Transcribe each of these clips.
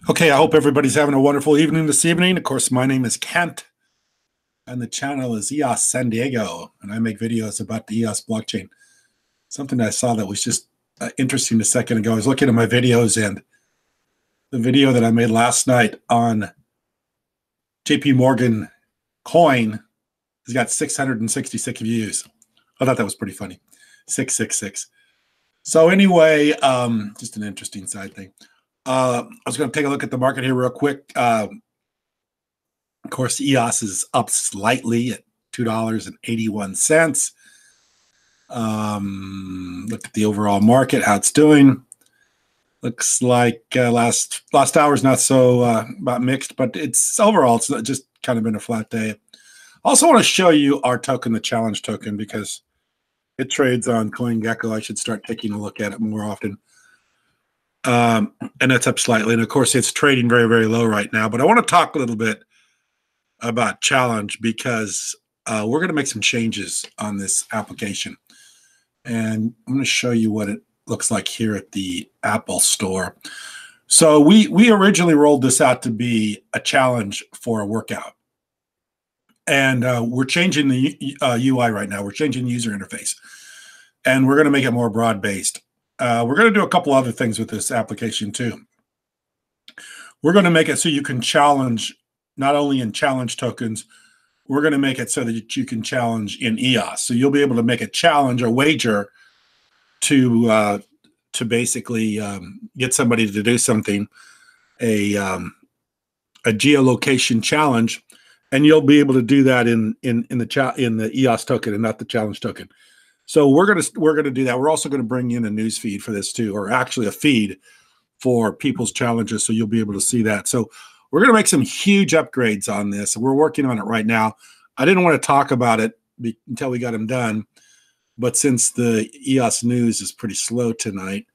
Okay, I hope everybody's having a wonderful evening this evening. Of course, my name is Kent, and the channel is EOS San Diego, and I make videos about the EOS blockchain. Something I saw that was just interesting a second ago. I was looking at my videos, and the video that I made last night on JP Morgan coin has got 666 views. I thought that was pretty funny. 666. So anyway, just an interesting side thing. I was going to take a look at the market here real quick. Of course, EOS is up slightly at $2.81. Look at the overall market, how it's doing. Looks like last hour is not so about mixed, but it's overall it's just kind of been a flat day. I also want to show you our token, the challenge token, because it trades on CoinGecko. I should start taking a look at it more often. And it's up slightly. And of course, it's trading very, very low right now. But I want to talk a little bit about challenge because we're going to make some changes on this application. And I'm going to show you what it looks like here at the Apple Store. So we originally rolled this out to be a challenge for a workout. And we're changing the UI right now. We're changing the user interface. And we're going to make it more broad-based. We're going to do a couple other things with this application too. We're going to make it so you can challenge not only in challenge tokens, we're going to make it so that you can challenge in EOS. So you'll be able to make a challenge or wager to basically get somebody to do something, a geolocation challenge, and you'll be able to do that in the EOS token and not the challenge token. So we're gonna do that. We're also going to bring in a news feed for this too, or actually a feed for people's challenges, so you'll be able to see that. So we're going to make some huge upgrades on this. We're working on it right now. I didn't want to talk about it until we got them done, but since the EOS news is pretty slow tonight,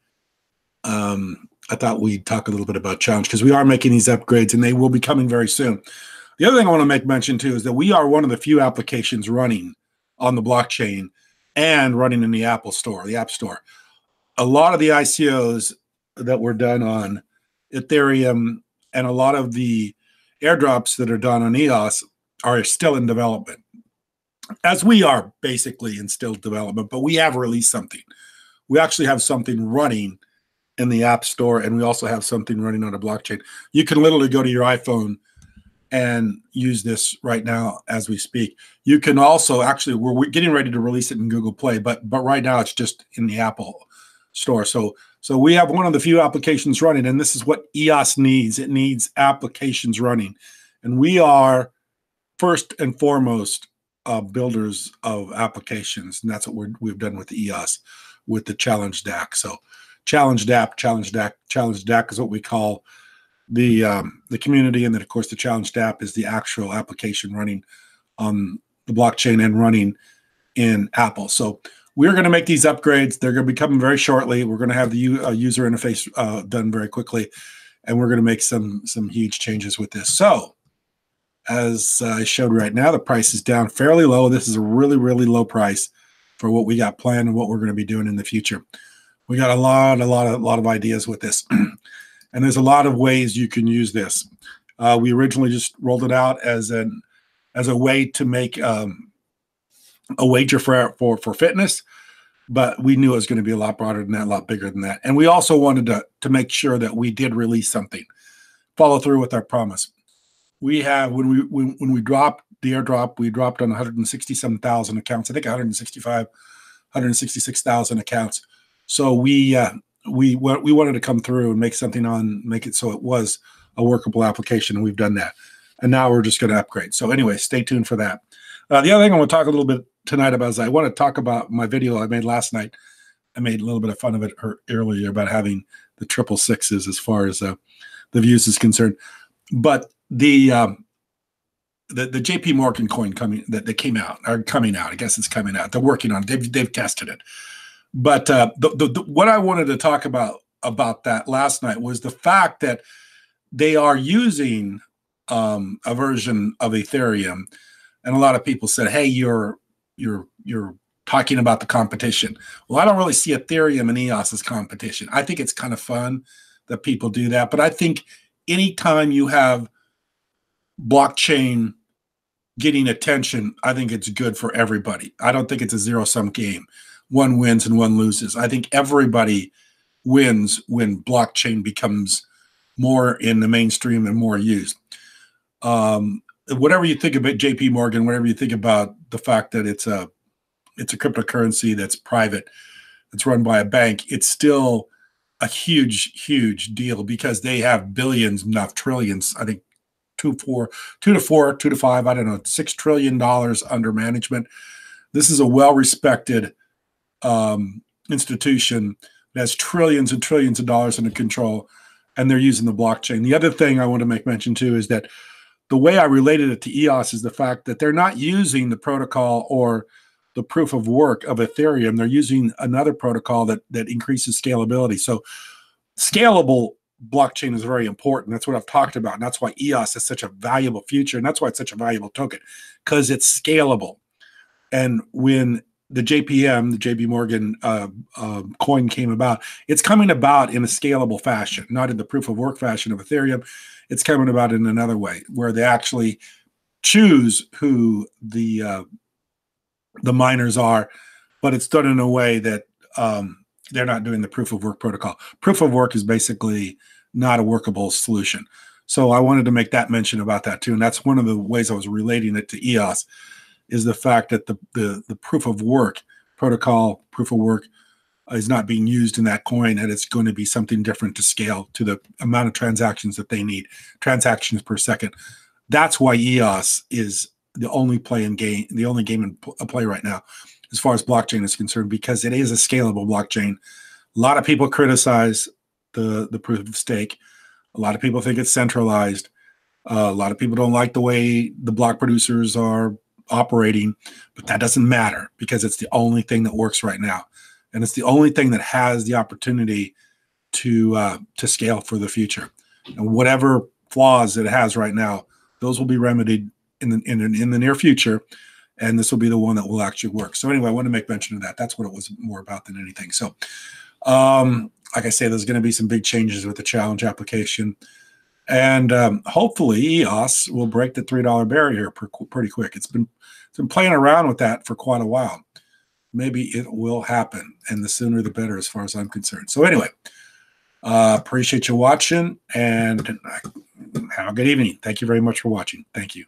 I thought we'd talk a little bit about challenge because we are making these upgrades and they will be coming very soon. The other thing I want to make mention too is that we are one of the few applications running on the blockchain and running in the Apple Store, the App Store. A lot of the ICOs that were done on Ethereum and a lot of the airdrops that are done on EOS are still in development, as we are basically in still development, but we have released something. We actually have something running in the App Store, and we also have something running on a blockchain. You can literally go to your iPhone and use this right now as we speak. You can also actually, we're getting ready to release it in Google Play, but right now it's just in the Apple Store. So we have one of the few applications running, and this is what EOS needs. It needs applications running. And we are first and foremost builders of applications, and that's what we've done with the EOS, with the Challenge DAPP. So Challenge DAPP is what we call the community, and then of course the Challenge DAPP is the actual application running on the blockchain and running in Apple. So we're going to make these upgrades. They're going to be coming very shortly. We're going to have the user interface done very quickly, and we're going to make some huge changes with this. So as I showed right now, the price is down fairly low. This is a really, really low price for what we got planned and what we're going to be doing in the future. We got a lot of ideas with this. And there's a lot of ways you can use this. We originally just rolled it out as a way to make a wager for fitness, but we knew it was going to be a lot broader than that, a lot bigger than that. And we also wanted to make sure that we did release something, follow through with our promise. We have when we dropped the airdrop, we dropped on 167,000 accounts. I think 166,000 accounts. So we wanted to come through and make it so it was a workable application, and we've done that. And now we're just going to upgrade. So anyway, stay tuned for that. The other thing I want to talk a little bit tonight about is I want to talk about my video I made last night. I made a little bit of fun of it earlier about having the 666s as far as the views is concerned. But the JP Morgan coin coming out. I guess it's coming out. They're working on it. They've tested it. But what I wanted to talk about that last night was the fact that they are using a version of Ethereum, and a lot of people said, "Hey, you're talking about the competition." Well, I don't really see Ethereum and EOS as competition. I think it's kind of fun that people do that, but I think anytime you have blockchain getting attention, I think it's good for everybody. I don't think it's a zero-sum game. One wins and one loses. I think everybody wins when blockchain becomes more in the mainstream and more used. Whatever you think about JP Morgan, whatever you think about the fact that it's a cryptocurrency that's private, it's run by a bank, it's still a huge deal because they have billions, not trillions. I think 2 to 5, I don't know, $6 trillion under management. This is a well-respected institution that has trillions and trillions of dollars under control, and they're using the blockchain. The other thing I want to make mention too is that the way I related it to EOS is the fact that they're not using the protocol or the proof of work of Ethereum. They're using another protocol that increases scalability. So scalable blockchain is very important. That's what I've talked about. And that's why EOS is such a valuable future. And that's why it's such a valuable token, because it's scalable. And when the JPM, the JP Morgan coin came about, it's coming about in a scalable fashion, not in the proof of work fashion of Ethereum. It's coming about in another way where they actually choose who the miners are, but it's done in a way that they're not doing the proof of work protocol. Proof of work is basically not a workable solution. So I wanted to make that mention about that too. And that's one of the ways I was relating it to EOS, is the fact that the proof of work protocol, proof of work, is not being used in that coin, and it's going to be something different to scale to the amount of transactions that they need, transactions per second. That's why EOS is the only game in play right now, as far as blockchain is concerned, because it is a scalable blockchain. A lot of people criticize the proof of stake. A lot of people think it's centralized. A lot of people don't like the way the block producers are operating, but that doesn't matter because it's the only thing that works right now. And it's the only thing that has the opportunity to scale for the future. And whatever flaws it has right now, those will be remedied in the near future, and this will be the one that will actually work. So anyway, I want to make mention of that. That's what it was more about than anything. So like I say, there's going to be some big changes with the challenge application, and hopefully EOS will break the $3 barrier pretty quick. It's been playing around with that for quite a while. Maybe it will happen, and the sooner the better as far as I'm concerned. So anyway, appreciate you watching, and have a good evening. Thank you very much for watching. Thank you.